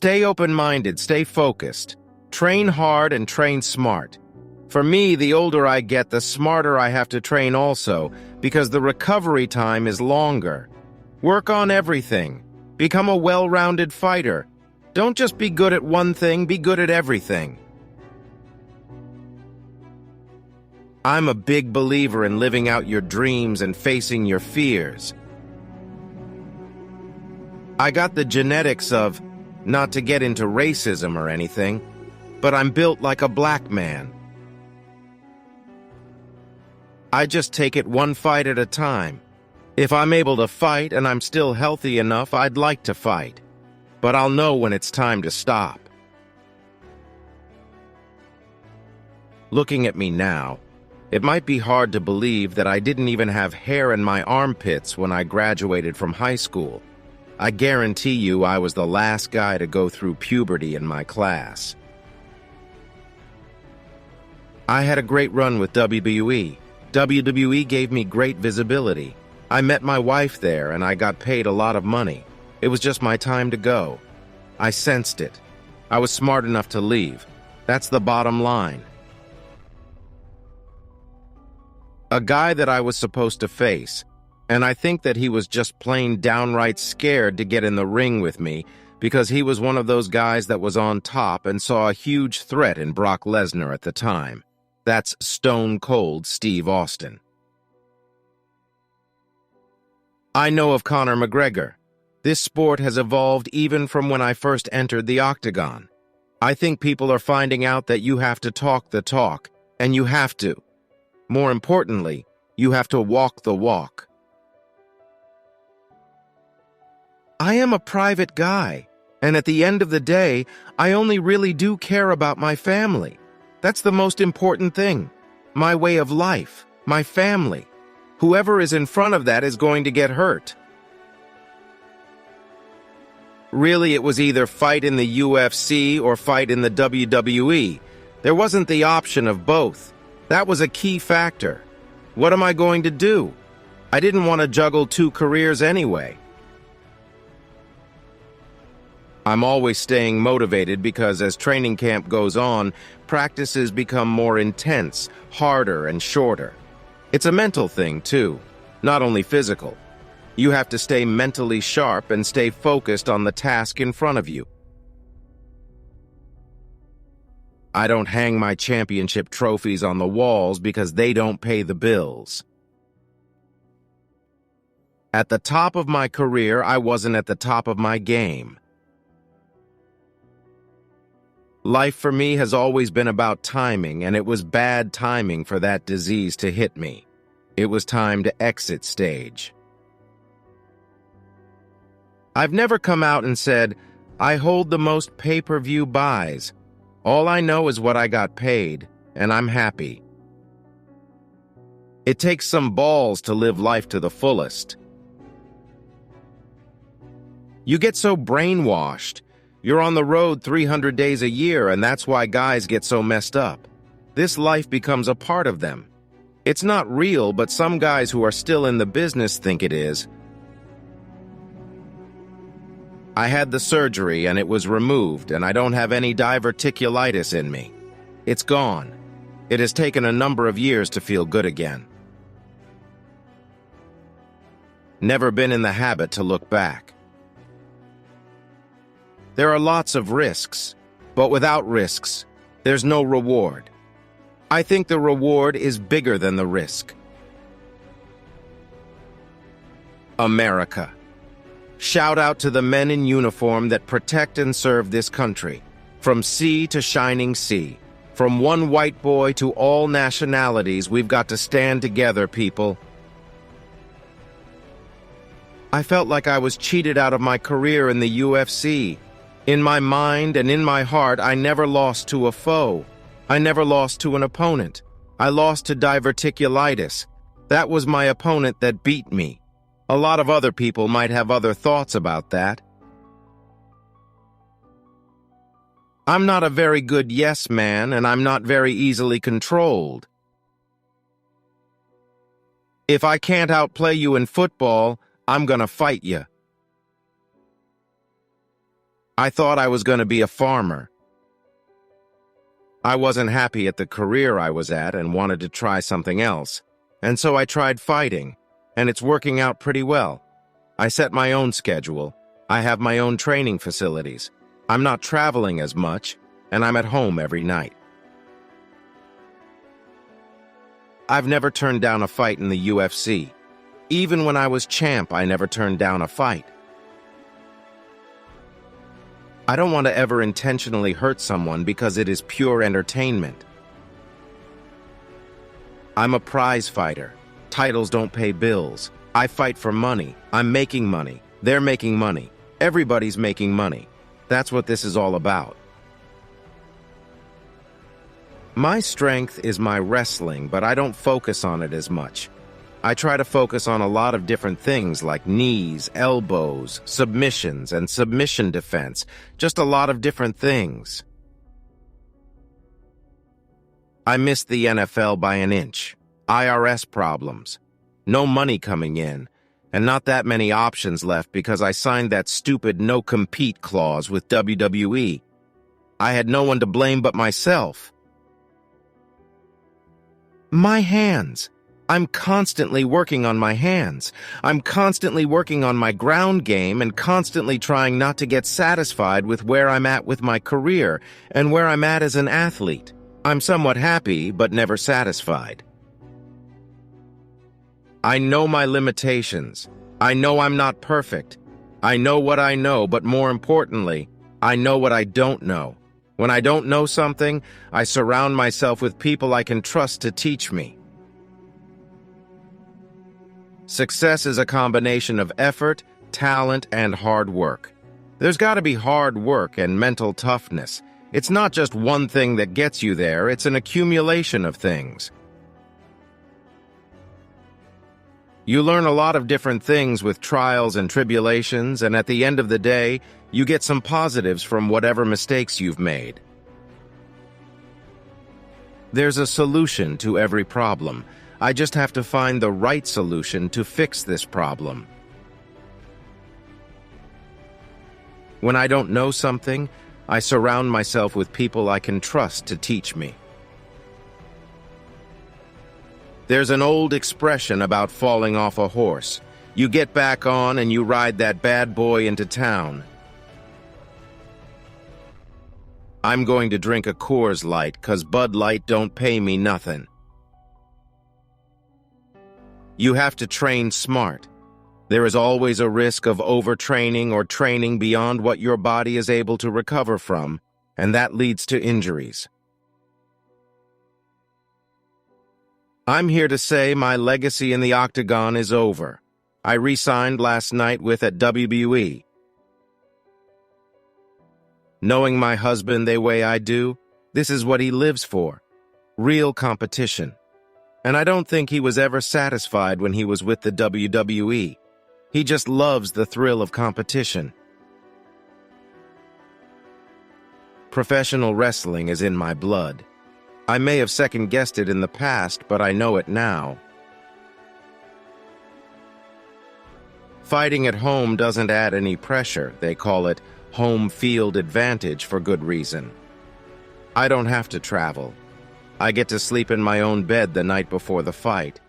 Stay open-minded, stay focused. Train hard and train smart. For me, the older I get, the smarter I have to train also, because the recovery time is longer. Work on everything. Become a well-rounded fighter. Don't just be good at one thing, be good at everything. I'm a big believer in living out your dreams and facing your fears. I got the genetics of, not to get into racism or anything, but I'm built like a black man. I just take it one fight at a time. If I'm able to fight and I'm still healthy enough, I'd like to fight. But I'll know when it's time to stop. Looking at me now, it might be hard to believe that I didn't even have hair in my armpits when I graduated from high school. I guarantee you I was the last guy to go through puberty in my class. I had a great run with WWE. WWE gave me great visibility. I met my wife there and I got paid a lot of money. It was just my time to go. I sensed it. I was smart enough to leave. That's the bottom line. A guy that I was supposed to face, and I think that he was just plain downright scared to get in the ring with me because he was one of those guys that was on top and saw a huge threat in Brock Lesnar at the time. That's Stone Cold Steve Austin. I know of Conor McGregor. This sport has evolved even from when I first entered the octagon. I think people are finding out that you have to talk the talk, and you have to. More importantly, you have to walk the walk. I am a private guy, and at the end of the day, I only really do care about my family. That's the most important thing. My way of life, my family. Whoever is in front of that is going to get hurt. Really, it was either fight in the UFC or fight in the WWE. There wasn't the option of both. That was a key factor. What am I going to do? I didn't want to juggle two careers anyway. I'm always staying motivated because as training camp goes on, practices become more intense, harder, and shorter. It's a mental thing, too, not only physical. You have to stay mentally sharp and stay focused on the task in front of you. I don't hang my championship trophies on the walls because they don't pay the bills. At the top of my career, I wasn't at the top of my game. Life for me has always been about timing, and it was bad timing for that disease to hit me. It was time to exit stage. I've never come out and said, I hold the most pay-per-view buys. All I know is what I got paid, and I'm happy. It takes some balls to live life to the fullest. You get so brainwashed. You're on the road 300 days a year, and that's why guys get so messed up. This life becomes a part of them. It's not real, but some guys who are still in the business think it is. I had the surgery and it was removed, and I don't have any diverticulitis in me. It's gone. It has taken a number of years to feel good again. Never been in the habit to look back. There are lots of risks, but without risks, there's no reward. I think the reward is bigger than the risk. America. Shout out to the men in uniform that protect and serve this country, from sea to shining sea. From one white boy to all nationalities, we've got to stand together, people. I felt like I was cheated out of my career in the UFC. In my mind and in my heart, I never lost to a foe. I never lost to an opponent. I lost to diverticulitis. That was my opponent that beat me. A lot of other people might have other thoughts about that. I'm not a very good yes man, and I'm not very easily controlled. If I can't outplay you in football, I'm gonna fight you. I thought I was going to be a farmer. I wasn't happy at the career I was at and wanted to try something else. And so I tried fighting, and it's working out pretty well. I set my own schedule. I have my own training facilities. I'm not traveling as much, and I'm at home every night. I've never turned down a fight in the UFC. Even when I was champ, I never turned down a fight. I don't want to ever intentionally hurt someone because it is pure entertainment. I'm a prize fighter. Titles don't pay bills. I fight for money. I'm making money. They're making money. Everybody's making money. That's what this is all about. My strength is my wrestling, but I don't focus on it as much. I try to focus on a lot of different things like knees, elbows, submissions, and submission defense. Just a lot of different things. I missed the NFL by an inch. IRS problems. No money coming in. And not that many options left because I signed that stupid no-compete clause with WWE. I had no one to blame but myself. My hands. I'm constantly working on my hands. I'm constantly working on my ground game and constantly trying not to get satisfied with where I'm at with my career and where I'm at as an athlete. I'm somewhat happy, but never satisfied. I know my limitations. I know I'm not perfect. I know what I know, but more importantly, I know what I don't know. When I don't know something, I surround myself with people I can trust to teach me. Success is a combination of effort, talent, and hard work. There's got to be hard work and mental toughness. It's not just one thing that gets you there, it's an accumulation of things. You learn a lot of different things with trials and tribulations, and at the end of the day, you get some positives from whatever mistakes you've made. There's a solution to every problem. I just have to find the right solution to fix this problem. When I don't know something, I surround myself with people I can trust to teach me. There's an old expression about falling off a horse. You get back on and you ride that bad boy into town. I'm going to drink a Coors Light 'cause Bud Light don't pay me nothing. You have to train smart. There is always a risk of overtraining or training beyond what your body is able to recover from, and that leads to injuries. I'm here to say my legacy in the octagon is over. I re-signed last night with at WWE. Knowing my husband the way I do, this is what he lives for. Real competition. And I don't think he was ever satisfied when he was with the WWE. He just loves the thrill of competition. Professional wrestling is in my blood. I may have second-guessed it in the past, but I know it now. Fighting at home doesn't add any pressure. They call it home field advantage for good reason. I don't have to travel. I get to sleep in my own bed the night before the fight.